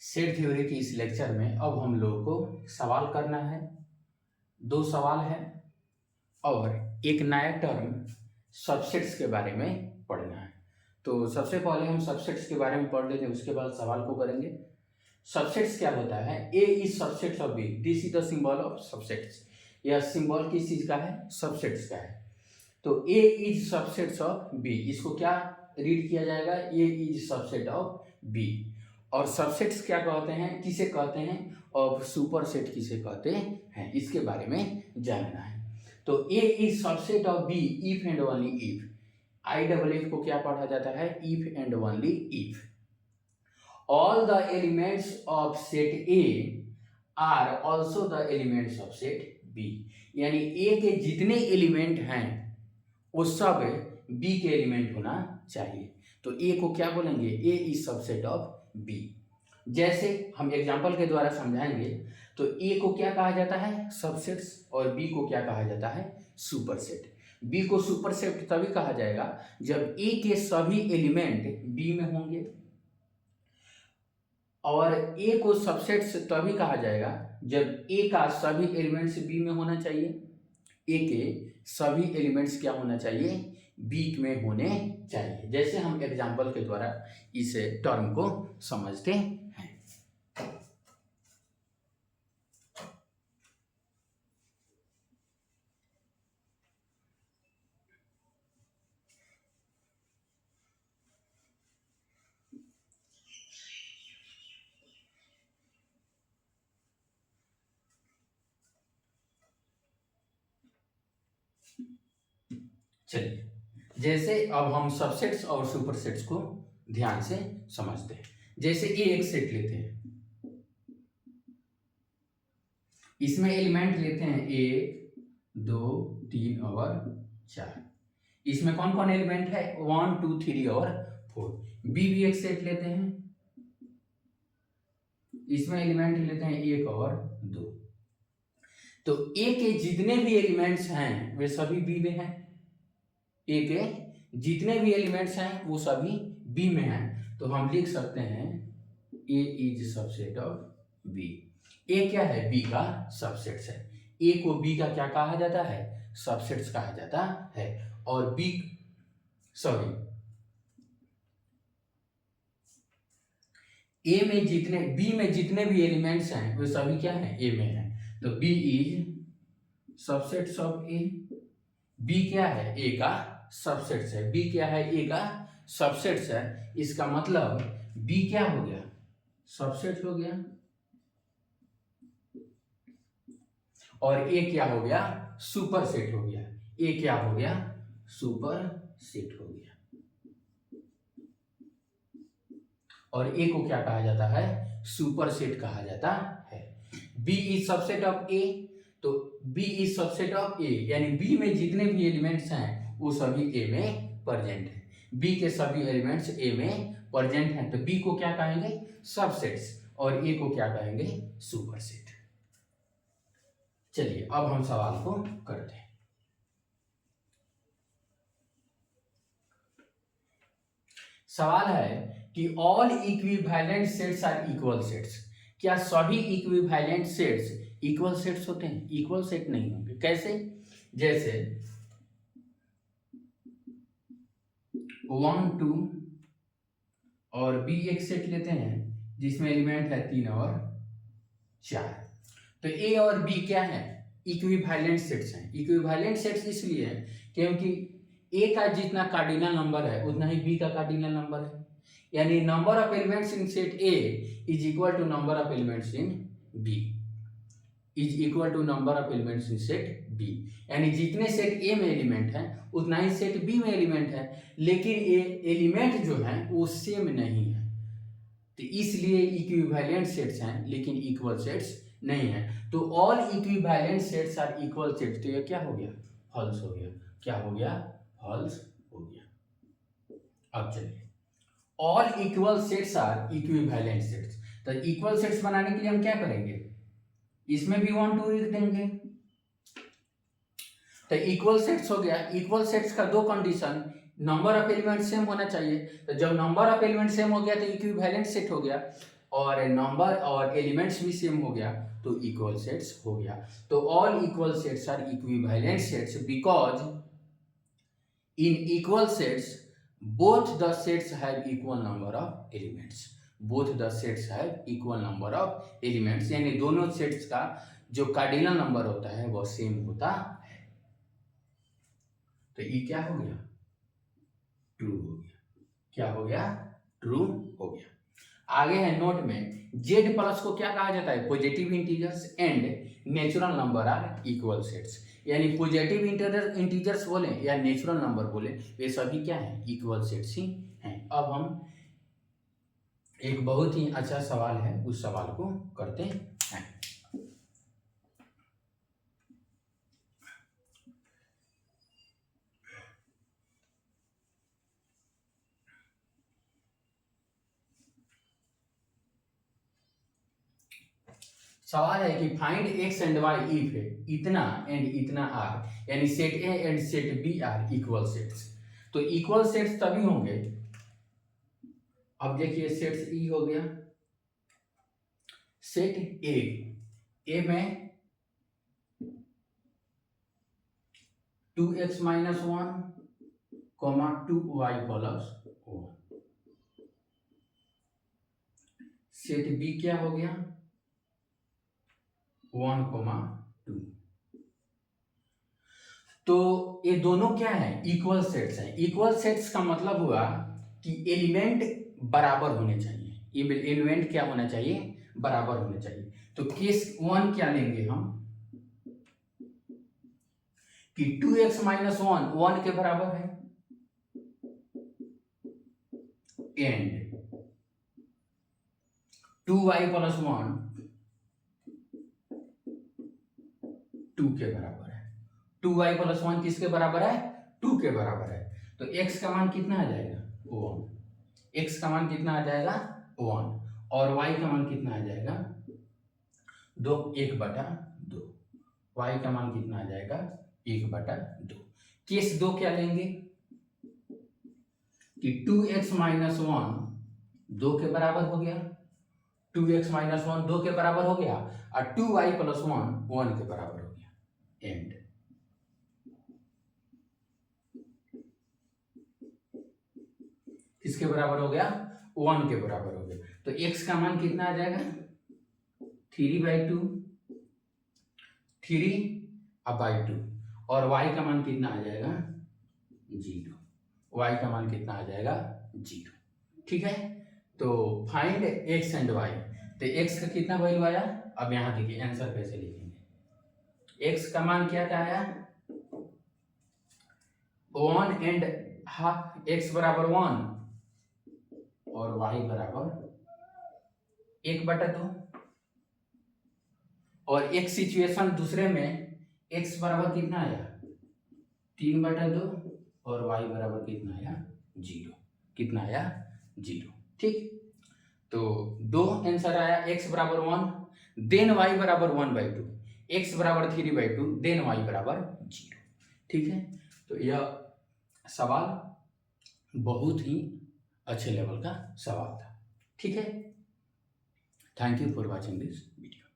Set theory की इस lecture में अब हम लोगों को सवाल करना है। दो सवाल है और एक नया टर्म सबसेट्स के बारे में पढ़ना है। तो सबसे पहले हम सबसेट्स के बारे में पढ़ लेते हैं, उसके बाद सवाल को करेंगे। सबसेट्स क्या होता है? A is subsets of B, this is the symbol of subsets. यह सिंबल किस चीज का है? सबसेट्स का है। तो A is subsets of B, इसको क्या रीड किया जाएगा? A is subset of B. और सबसेट्स क्या कहते हैं, किसे कहते हैं, और सुपर सेट किसे कहते हैं, इसके बारे में जानना है। तो A is subset of B if and only if. I double F को क्या पढ़ा जाता है? If and only if. All the elements of set A are also the elements of set B. यानी ए के जितने एलिमेंट हैं वो सब बी के एलिमेंट होना चाहिए। तो ए को क्या बोलेंगे? ए इज सबसेट ऑफ बी। जैसे हम एग्जांपल के द्वारा समझाएंगे, तो ए को क्या कहा जाता है? सबसेट्स, और बी को क्या कहा जाता है? सुपरसेट। बी को सुपरसेट तभी कहा जाएगा जब ए के सभी एलिमेंट बी में होंगे, और ए को सबसेट्स तभी कहा जाएगा जब ए का सभी एलिमेंट्स बी में होना चाहिए। ए के सभी एलिमेंट्स क्या होना चाहिए? बी में होने चाहिए। जैसे हम एग्जांपल के द्वारा इस टर्म को समझते हैं। चलिए, जैसे अब हम सबसेट्स और सुपरसेट्स को ध्यान से समझते हैं। जैसे ए एक सेट लेते हैं, इसमें एलिमेंट लेते हैं 1, 2, 3 और 4। इसमें कौन कौन एलिमेंट है? 1, 2, 3 और 4। बी भी एक सेट लेते हैं, इसमें एलिमेंट लेते हैं 1 और 2। तो ए के जितने भी एलिमेंट्स हैं वे सभी बी में हैं। ए के जितने भी एलिमेंट्स हैं वो सभी बी में हैं। तो हम लिख सकते हैं ए इज सबसेट ऑफ बी। ए क्या है? बी का सबसेट्स है। ए को बी का क्या कहा जाता है? सबसेट्स कहा जाता है। और बी ए में जितने बी में जितने भी एलिमेंट्स हैं वे सभी क्या है? ए में है। तो B is subsets of A. B क्या है? ए का सबसेट्स है। बी क्या है? ए का सबसेट्स है। इसका मतलब बी क्या हो गया? सबसेट हो गया। और ए क्या हो गया? सुपर सेट हो गया। ए क्या हो गया? सुपर सेट हो गया। और ए को क्या कहा जाता है? सुपर सेट कहा जाता है। बी इज सबसेट ऑफ ए, तो बी इज सबसेट ऑफ ए, यानी बी में जितने भी एलिमेंट्स हैं वो सभी ए में प्रेजेंट है। बी के सभी एलिमेंट्स ए में प्रेजेंट हैं, तो बी को क्या कहेंगे? सबसेट्स, और ए को क्या कहेंगे? सुपरसेट। चलिए अब हम सवाल को करते हैं। सवाल है कि all equivalent sets are equal sets. क्या सभी इक्विवेलेंट सेट्स इक्वल सेट्स होते हैं? इक्वल सेट नहीं होंगे। कैसे? जैसे 1, 2 और बी एक सेट लेते हैं जिसमें एलिमेंट है 3 और 4। तो ए और बी क्या है? इक्विवेलेंट सेट्स हैं। इक्विवेलेंट सेट्स इसलिए है क्योंकि ए का जितना कार्डिनल नंबर है उतना ही बी का कार्डिनल नंबर है। यानी number of elements in set A is equal to number of elements in B, is equal to number of elements in set B. यानी जितने सेट ए में एलिमेंट हैं उतना ही सेट बी में एलिमेंट है, लेकिन ये एलिमेंट जो हैं वो सेम नहीं है। तो इसलिए इक्विवेलेंट सेट्स हैं लेकिन इक्वल सेट्स नहीं है। तो all equivalent sets are equal sets. तो ये क्या हो गया? फॉल्स हो गया। क्या हो गया? फॉल्स हो गया। अब चलिए, all equal sets are equivalent sets. तो इक्वल सेट्स बनाने के लिए हम क्या करेंगे? इसमें भी 1, 2 लिख देंगे। तो इक्वल सेट्स हो गया। इक्वल सेट्स का दो condition, number of element same होना चाहिए। तो जब नंबर ऑफ एलिमेंट सेम हो गया तो इक्विवेलेंट सेट हो गया। और नंबर और एलिमेंट्स भी सेम हो गया तो इक्वल सेट्स हो गया। तो all equal sets are equivalent sets because in equal sets both the sets have equal number of elements, both the sets have equal number of elements, यानी दोनों सेट्स का जो कार्डिनल नंबर होता है वो सेम होता है। तो ये क्या हो गया, ट्रू हो गया। क्या हो गया, ट्रू हो गया। आगे है नोट में, जेड प्लस को क्या कहा जाता है, positive integers and natural number are equal sets, यानी पॉजिटिव इंटीजर्स बोले या नेचुरल नंबर बोले वे सभी क्या है, इक्वल सेट्स ही हैं। अब हम एक बहुत ही अच्छा सवाल है उस सवाल को करते हैं। सवाल है कि find x and y if इतना एंड इतना आर, यानी set A and set B are equal sets. तो इक्वल सेट्स तभी होंगे, अब देखिए सेट्स ई हो गया, सेट ए में 2x - 1, 2y + 1। सेट बी क्या हो गया, 1, 2। तो ये दोनों क्या है, इक्वल सेट्स हैं। इक्वल सेट्स का मतलब हुआ कि एलिमेंट बराबर होने चाहिए। एलिमेंट क्या होना चाहिए, बराबर होने चाहिए। तो केस 1 क्या लेंगे हम कि 2x - 1 के बराबर है एंड 2y + 1 2 के बराबर है। 2y + 1 किसके बराबर है, 2 के बराबर है। तो x का मान कितना आ जाएगा, 1। x का मान कितना आ जाएगा, 1। और y का मान कितना आ जाएगा, 2, 1/2। y का मान कितना आ जाएगा, 1/2। केस 2 क्या लेंगे कि 2x - 1 2 के बराबर हो गया, 2x - 1 2 के बराबर हो गया, और 2y + 1 1 के बराबर हो गया एंड किसके बराबर हो गया, 1 के बराबर हो गया। तो x का मान कितना आ जाएगा, 3/2, 3/2, और y का मान कितना आ जाएगा, 0। y का मान कितना आ जाएगा, 0। ठीक है, तो फाइंड x एंड y। तो x का कितना वैल्यू आया, अब यहां देखिए आंसर कैसे लिखेंगे। x का मान क्या क्या आया, 1 एंड हाफ, x बराबर 1 और y बराबर 1/2। और एक सिचुएशन दूसरे में x बराबर कितना आया, 3/2 और y बराबर कितना आया, 0। कितना आया, 0। ठीक, तो दो आंसर आया, x बराबर 1 देन y बराबर 1/2, x बराबर 3/2 देन y बराबर 0। ठीक है, तो यह सवाल बहुत ही अच्छे लेवल का सवाल था। ठीक है, thank you for watching this video.